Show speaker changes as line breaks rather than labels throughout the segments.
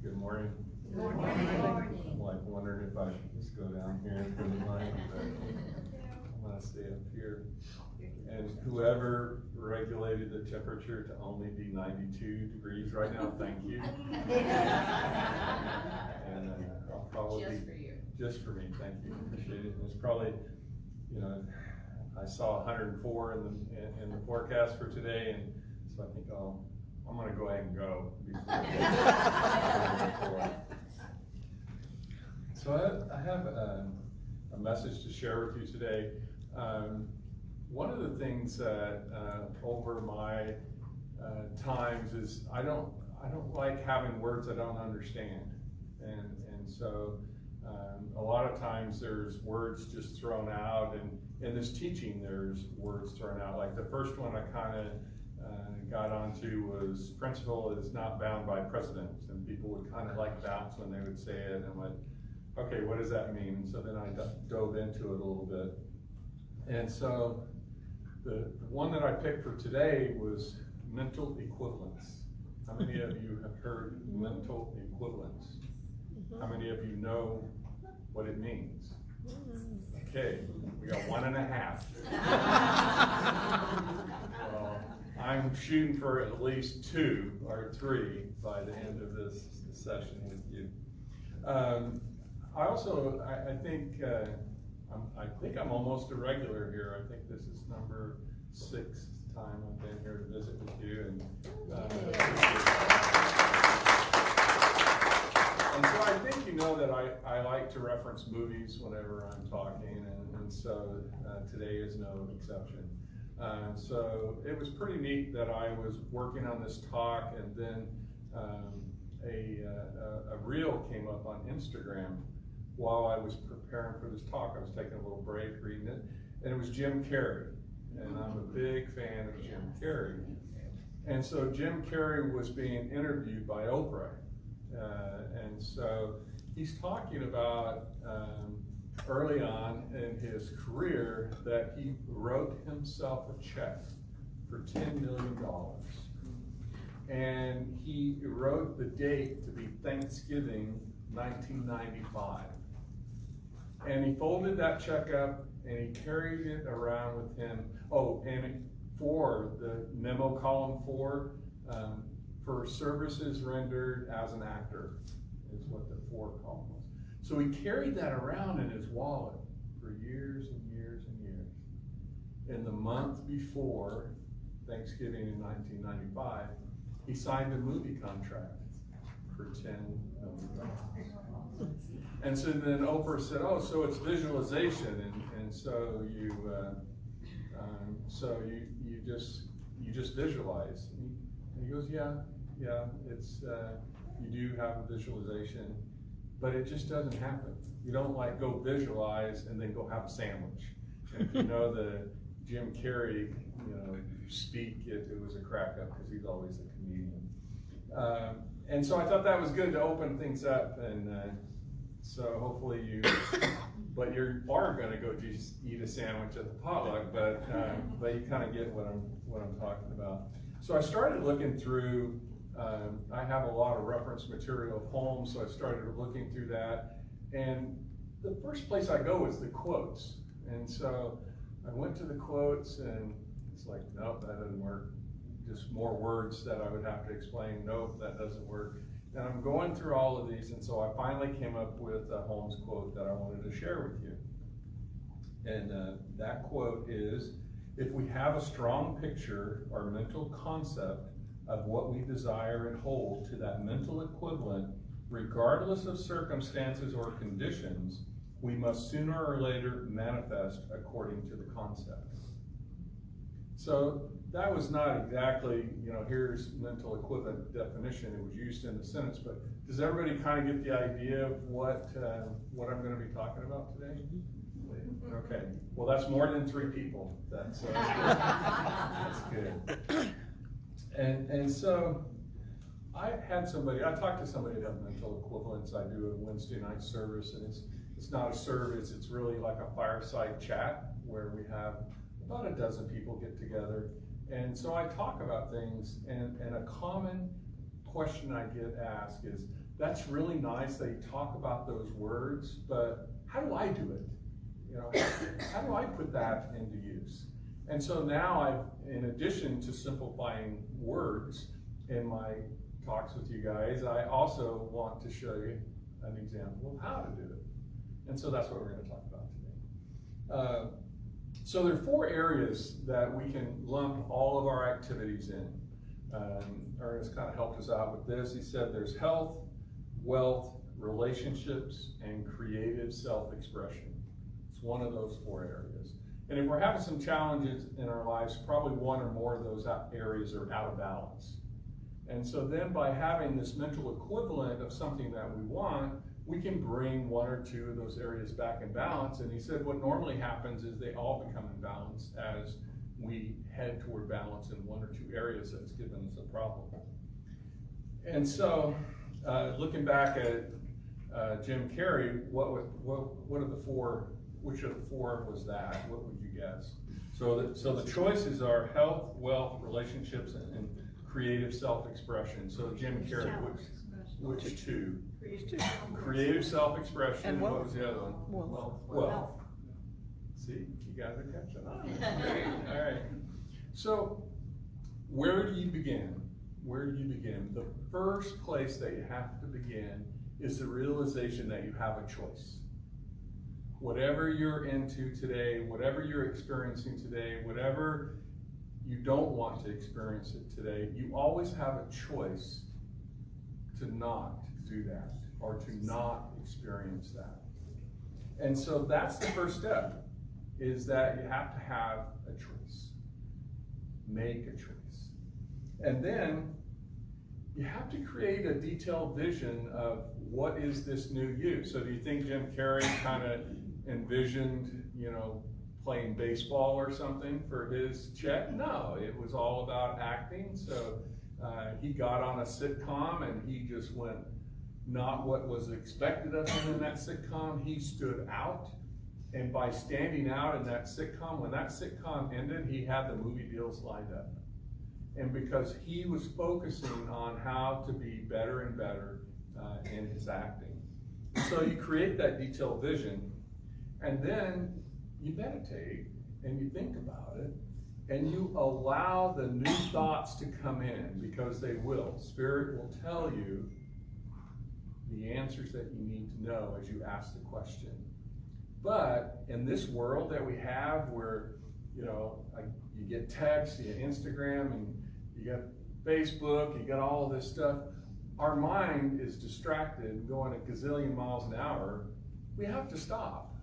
Good morning.
Good morning.
I'm like wondering if I should just go down here for the mic, but I'm gonna stay up here. And whoever regulated the temperature to only be 92 degrees right now, thank you. And I'll probably
Just for you.
just for me, thank you, appreciate it. And it's probably, you know, I saw 104 in the forecast for today, and so I think I'm gonna go ahead and go. So I have a message to share with you today. One of the things that over my times is I don't like having words I don't understand, and so a lot of times there's words just thrown out, and in this teaching there's words thrown out. Like the first one I kind of got onto was principle is not bound by precedent, and people would kind of like bounce when they would say it, and I'm like, okay, what does that mean? And so then I dove into it a little bit. And so the one that I picked for today was mental equivalence. How many of you have heard mental equivalence? How many of you know what it means? Okay, we got 1.5. Well, I'm shooting for at least 2 or 3 by the end of this session with you. I think I'm almost a regular here. I think this is number 6th time I've been here to visit with you, and so I think you know that I like to reference movies whenever I'm talking, and so today is no exception. So it was pretty neat that I was working on this talk, and then a reel came up on Instagram while I was preparing for this talk. I was taking a little break reading it, and it was Jim Carrey, and I'm a big fan of Jim Carrey. And so Jim Carrey was being interviewed by Oprah, and so he's talking about early on in his career that he wrote himself a check for $10 million. And he wrote the date to be Thanksgiving 1995. And he folded that check up and he carried it around with him. Oh, and for the memo column 4, for services rendered as an actor is what the 4 column was. So he carried that around in his wallet for years and years and years. In the month before Thanksgiving in 1995, he signed a movie contract for $10 million. And so then Oprah said, "Oh, so it's visualization, and so you just visualize." And he goes, "Yeah, it's you do have a visualization, but it just doesn't happen. You don't like go visualize and then go have a sandwich." And if you know the Jim Carrey, speak, it was a crack up because he's always a comedian. And so I thought that was good to open things up, and so hopefully but you are going to go just eat a sandwich at the potluck, but you kind of get what I'm talking about. So I started looking through. I have a lot of reference material at home, so I started looking through that, and the first place I go is the quotes, and so I went to the quotes, and it's like, nope, that doesn't work. Just more words that I would have to explain. Nope, that doesn't work. And I'm going through all of these, and so I finally came up with a Holmes quote that I wanted to share with you. And that quote is, "If we have a strong picture or mental concept of what we desire and hold to that mental equivalent, regardless of circumstances or conditions, we must sooner or later manifest according to the concept." So that was not exactly, here's mental equivalent definition. It was used in the sentence, but does everybody kind of get the idea of what I'm going to be talking about today? Okay. Well, that's more than 3 people. That's good. And so I talked to somebody about mental equivalence. I do a Wednesday night service, and it's not a service, it's really like a fireside chat where we have about a dozen people get together. And so I talk about things, and a common question I get asked is, that's really nice. They talk about those words, but how do I do it? You know, how do I put that into use? And so now in addition to simplifying words in my talks with you guys, I also want to show you an example of how to do it. And so that's what we're going to talk about today. So there are 4 areas that we can lump all of our activities in. Ernest kind of helped us out with this. He said there's health, wealth, relationships, and creative self-expression. It's one of those 4 areas. And if we're having some challenges in our lives, probably one or more of those areas are out of balance. And so then by having this mental equivalent of something that we want, we can bring 1 or 2 of those areas back in balance. And he said what normally happens is they all become in balance as we head toward balance in 1 or 2 areas that's given us a problem. And so looking back at Jim Carrey, what are the 4, which of the 4 was that? What would you guess? So the choices are health, wealth, relationships, and creative self-expression. So Jim Carrey, which 2? Creative self-expression. And what was the other one? Wealth. See, you guys are catching on. All right. So where do you begin? Where do you begin? The first place that you have to begin is the realization that you have a choice. Whatever you're into today, whatever you're experiencing today, whatever you don't want to experience it today, you always have a choice to not do that or to not experience that. And so that's the first step, is that you have to have a choice. Make a choice. And then you have to create a detailed vision of what is this new you. So do you think Jim Carrey kind of envisioned, you know, playing baseball or something for his check? No, it was all about acting. So he got on a sitcom and he just went not what was expected of him in that sitcom. He stood out, and by standing out in that sitcom, when that sitcom ended, he had the movie deals lined up. And because he was focusing on how to be better and better in his acting. So you create that detailed vision, and then you meditate and you think about it, and you allow the new thoughts to come in, because they will. Spirit will tell you the answers that you need to know as you ask the question. But in this world that we have, where, you know, you get text, you get Instagram, and you got Facebook, you got all of this stuff, our mind is distracted, going a gazillion miles an hour. We have to stop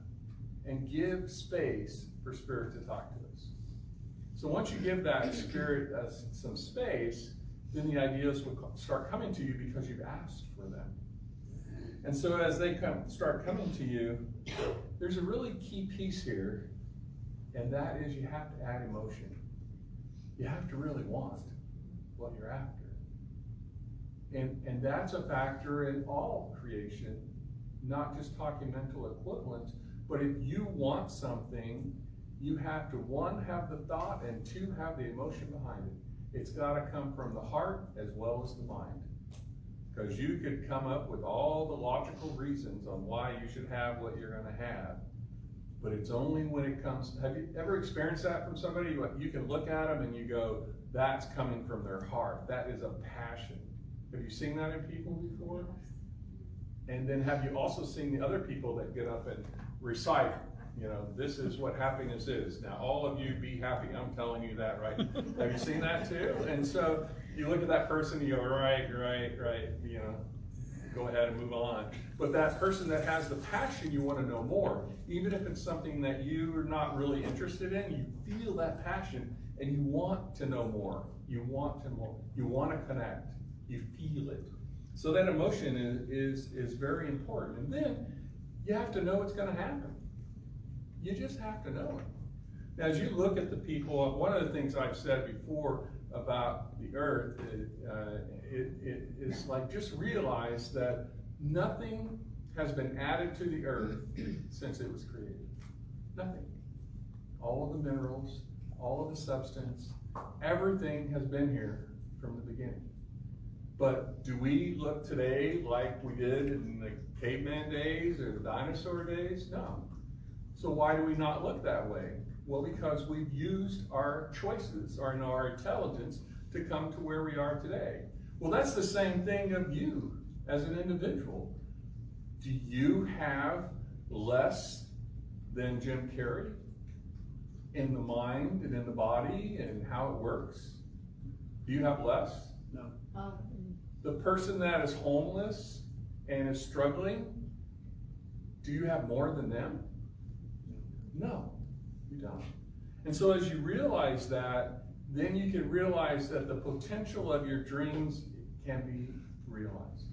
and give space for Spirit to talk to us. So once you give that Spirit some space, then the ideas will start coming to you because you've asked for them. And so as they start coming to you, there's a really key piece here, and that is you have to add emotion. You have to really want what you're after. And that's a factor in all creation, not just talking mental equivalence, but if you want something, you have to, 1, have the thought, and 2, have the emotion behind it. It's got to come from the heart as well as the mind. Because you could come up with all the logical reasons on why you should have what you're going to have, but it's only when it comes. Have you ever experienced that from somebody? You can look at them and you go, that's coming from their heart. That is a passion. Have you seen that in people before? And then have you also seen the other people that get up and recite, you know, this is what happiness is. Now, all of you be happy. I'm telling you that, right? Have you seen that too? And so you look at that person, you go, right, you know, go ahead and move on. But that person that has the passion, you want to know more. Even if it's something that you're not really interested in, you feel that passion and you want to know more. You want to more. You want to connect. You feel it. So that emotion is very important. And then you have to know it's going to happen. You just have to know it. Now, as you look at the people, one of the things I've said before about the earth, it is like, just realize that nothing has been added to the earth since it was created. Nothing. All of the minerals, all of the substance, everything has been here from the beginning. But do we look today like we did in the caveman days or the dinosaur days? No. So why do we not look that way? Well, because we've used our choices, or our intelligence, to come to where we are today. Well, that's the same thing of you as an individual. Do you have less than Jim Carrey in the mind and in the body and how it works? Do you have less?
No.
The person that is homeless and is struggling, do you have more than them? No, you don't. And so as you realize that, then you can realize that the potential of your dreams can be realized.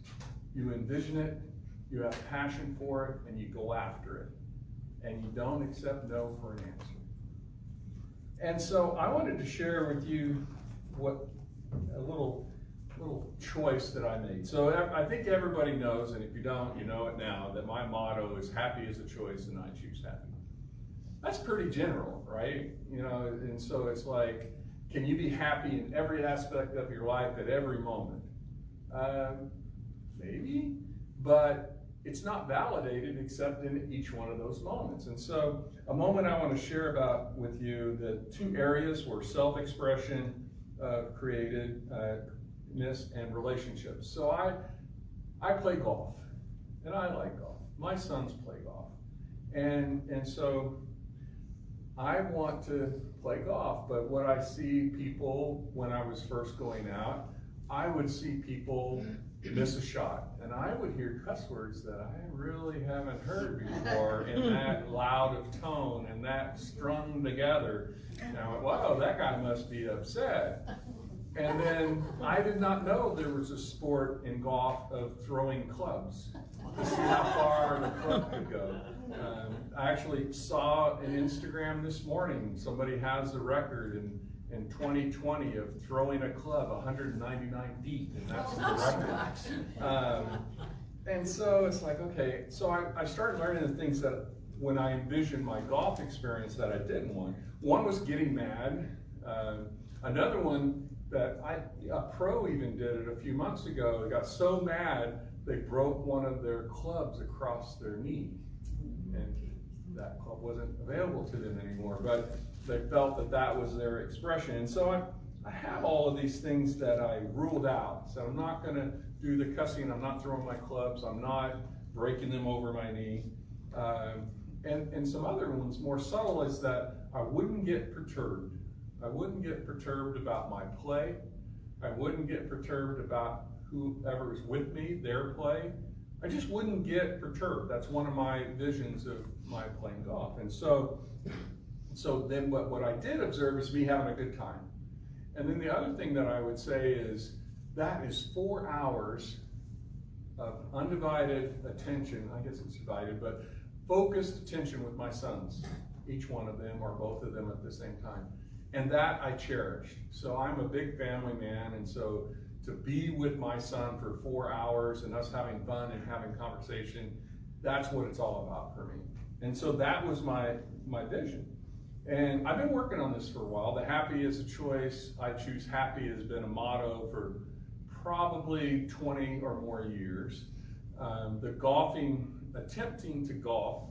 You envision it, you have passion for it, and you go after it. And you don't accept no for an answer. And so I wanted to share with you a little choice that I made. So I think everybody knows, and if you don't, you know it now, that my motto is happy is a choice and I choose happy. That's pretty general, right? And so it's like, can you be happy in every aspect of your life at every moment? Maybe, but it's not validated except in each one of those moments. And so a moment I want to share about with you, the two areas were self-expression, createdness, and relationships. So I play golf, and I like golf. My sons play golf. And so I want to play golf, but what I see people, when I was first going out, I would see people miss a shot, and I would hear cuss words that I really haven't heard before in that loud of tone and that strung together. And I went, wow, that guy must be upset. And then I did not know there was a sport in golf of throwing clubs to see how far the club could go. I actually saw an Instagram this morning, somebody has the record in 2020 of throwing a club 199 feet, and that's the record. And so it's like, okay, so I started learning the things that when I envisioned my golf experience that I didn't want. One was getting mad. Another one that a pro even did it a few months ago. They got so mad they broke one of their clubs across their knee, and that club wasn't available to them anymore, but they felt that that was their expression. And so I have all of these things that I ruled out. So I'm not going to do the cussing, I'm not throwing my clubs, I'm not breaking them over my knee. And some other ones more subtle is that I wouldn't get perturbed. I wouldn't get perturbed about my play. I wouldn't get perturbed about whoever is with me, their play. I just wouldn't get perturbed. That's one of my visions of my playing golf. And so then what I did observe is me having a good time. And then the other thing that I would say is that is 4 hours of undivided attention. I guess it's divided, but focused attention with my sons, each one of them or both of them at the same time. And that I cherish. So I'm a big family man, and so to be with my son for 4 hours and us having fun and having conversation, that's what it's all about for me. And so that was my vision. And I've been working on this for a while. The happy is a choice. I choose happy has been a motto for probably 20 or more years. The golfing, attempting to golf,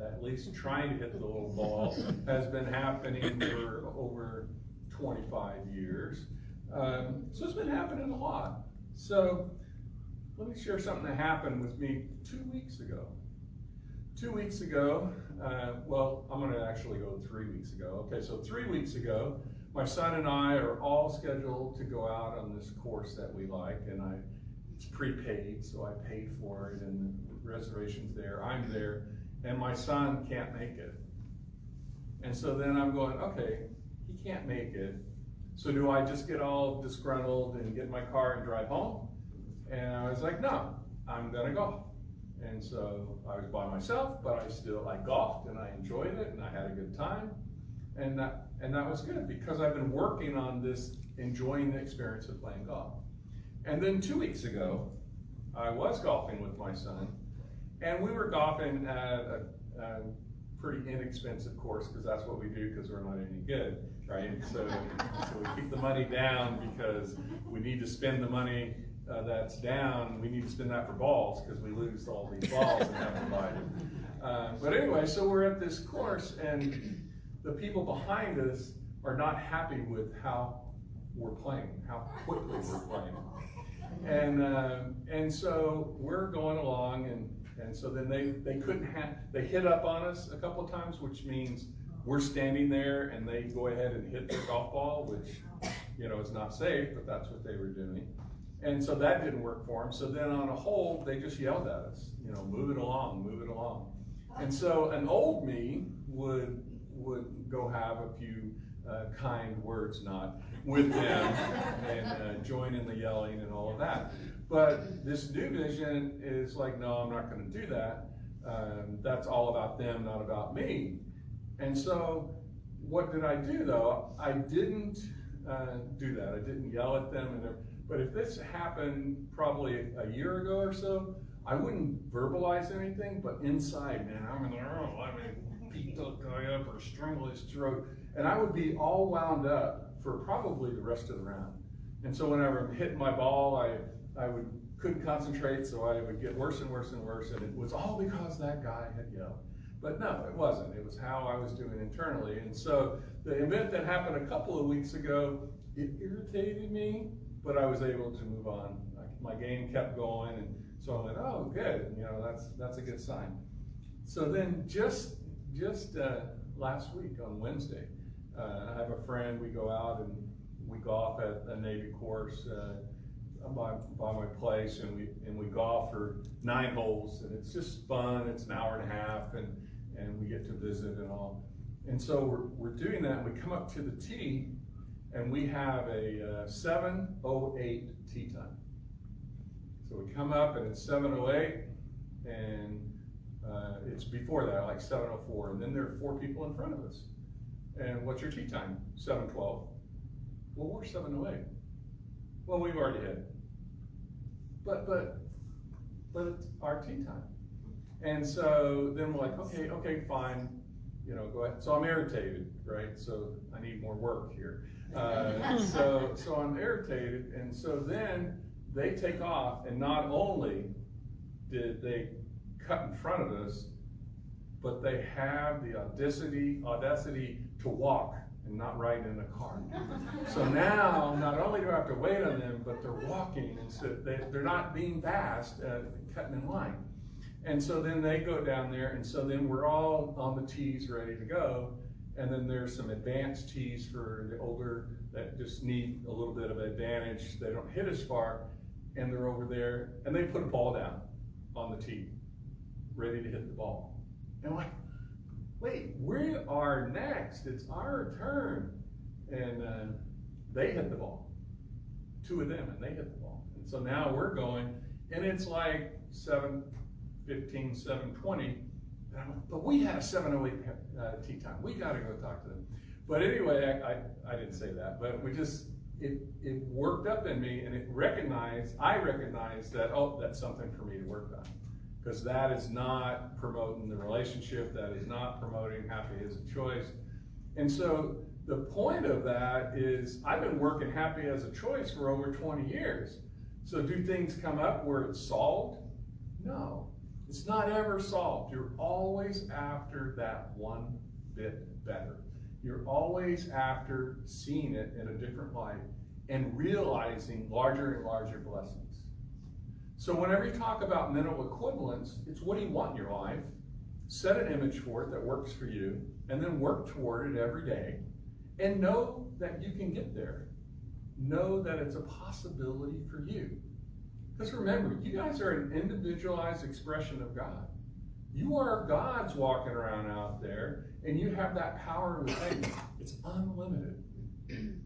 at least trying to hit the little ball, has been happening for over 25 years. So it's been happening a lot. So let me share something that happened with me 2 weeks ago. 2 weeks ago, well, I'm going to actually go 3 weeks ago. Okay, so 3 weeks ago, my son and I are all scheduled to go out on this course that we like, and it's prepaid, so I paid for it, and the reservation's there, I'm there, and my son can't make it. And so then I'm going, okay, he can't make it, so do I just get all disgruntled and get in my car and drive home? And I was like, no, I'm gonna golf. And so I was by myself, but I golfed and I enjoyed it and I had a good time. And that was good because I've been working on this, enjoying the experience of playing golf. And then 2 weeks ago, I was golfing with my son, and we were golfing at a pretty inexpensive course because that's what we do because we're not any good, right? So we keep the money down because we need to spend the money that's down, we need to spend that for balls because we lose all these balls and have them divided. But anyway, so we're at this course, and the people behind us are not happy with how we're playing, how quickly we're playing. And so we're going along, and so then they hit up on us a couple of times, which means we're standing there and they go ahead and hit their golf ball, which, you know, is not safe, but that's what they were doing. And so that didn't work for them. So then on a hole, they just yelled at us, you know, move it along, move it along. And so an old me would go have a few kind words, not with them, and join in the yelling and all of that. But this new vision is like, no, I'm not going to do that. That's all about them, not about me. And so what did I do, though? I didn't do that. I didn't yell at them. But if this happened probably a year ago or so, I wouldn't verbalize anything, but inside, man, I'm in there, oh, I mean, beat the guy up or strangle his throat. And I would be all wound up for probably the rest of the round. And so whenever I'm hitting my ball, I couldn't concentrate, so I would get worse and worse and worse. And it was all because that guy had yelled. But no, it wasn't. It was how I was doing internally. And so the event that happened a couple of weeks ago, it irritated me, but I was able to move on. My game kept going, and so I went, oh, good. You know, that's a good sign. So then just last week on Wednesday, I have a friend. We go out and we golf at a Navy course by my place, and we golf for 9 holes, and it's just fun. It's an hour and a half, and we get to visit and all. And so we're doing that, and we come up to the tee, and we have a 7:08 tee time. So we come up, and it's 7:08, and it's before that, like 7:04, and then there are 4 people in front of us. And what's your tee time? 7:12. Well, we're 7:08. Well, we've already hit. But it's our tee time. And so then we're like, okay, fine, you know, go ahead. So I'm irritated, right? So I need more work here. So I'm irritated, and so then they take off, and not only did they cut in front of us, but they have the audacity to walk and not ride in a car. So now, not only do I have to wait on them, but they're walking, and so they're not being fast, cutting in line. And so then they go down there, and so then we're all on the tees ready to go, and then there's some advanced tees for the older that just need a little bit of advantage. They don't hit as far, and they're over there, and they put a ball down on the tee, ready to hit the ball. And I'm like, wait, we are next. It's our turn. And they hit the ball. 2 of them, and they hit the ball. And so now we're going, and it's like 7:15, 7:20. But we had a 7:08 tee time. We got to go talk to them. But anyway, I didn't say that, but it worked up in me, and I recognized that, oh, that's something for me to work on. Because that is not promoting the relationship, that is not promoting happy as a choice. And so the point of that is I've been working happy as a choice for over 20 years. So do things come up where it's solved? No, it's not ever solved. You're always after that one bit better. You're always after seeing it in a different light and realizing larger and larger blessings. So whenever you talk about mental equivalence, it's what do you want in your life? Set an image for it that works for you, and then work toward it every day, and know that you can get there. Know that it's a possibility for you. Because remember, you guys are an individualized expression of God. You are God's walking around out there, and you have that power within you. It's unlimited.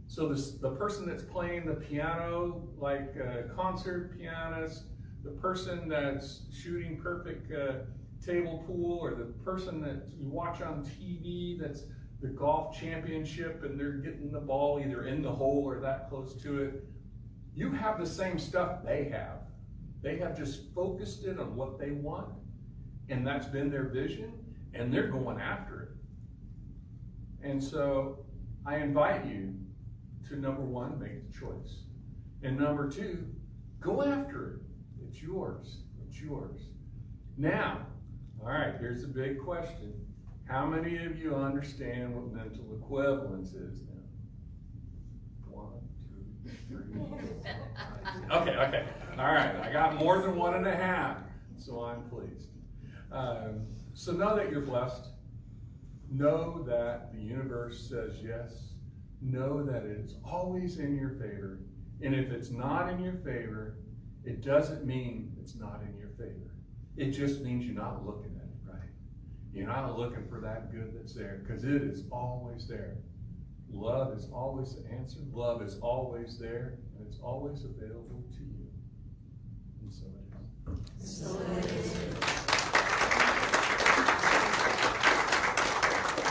So the person that's playing the piano, like a concert pianist, the person that's shooting perfect table pool, or the person that you watch on TV that's the golf championship and they're getting the ball either in the hole or that close to it, you have the same stuff they have. They have just focused in on what they want, and that's been their vision, and they're going after it. And so I invite you to, number 1, make the choice. And number 2, Go after it. It's yours. It's yours. Now, all right, here's the big question. How many of you understand what mental equivalence is now? 1, 2, 3. Okay. All right, I got more than 1.5, so I'm pleased. So know that you're blessed. Know that the universe says yes. Know that it's always in your favor. And if it's not in your favor, it doesn't mean it's not in your favor. It just means you're not looking at it right. You're not looking for that good that's there, because it is always there. Love is always the answer. Love is always there, and it's always available to you. And so it is.
So it is.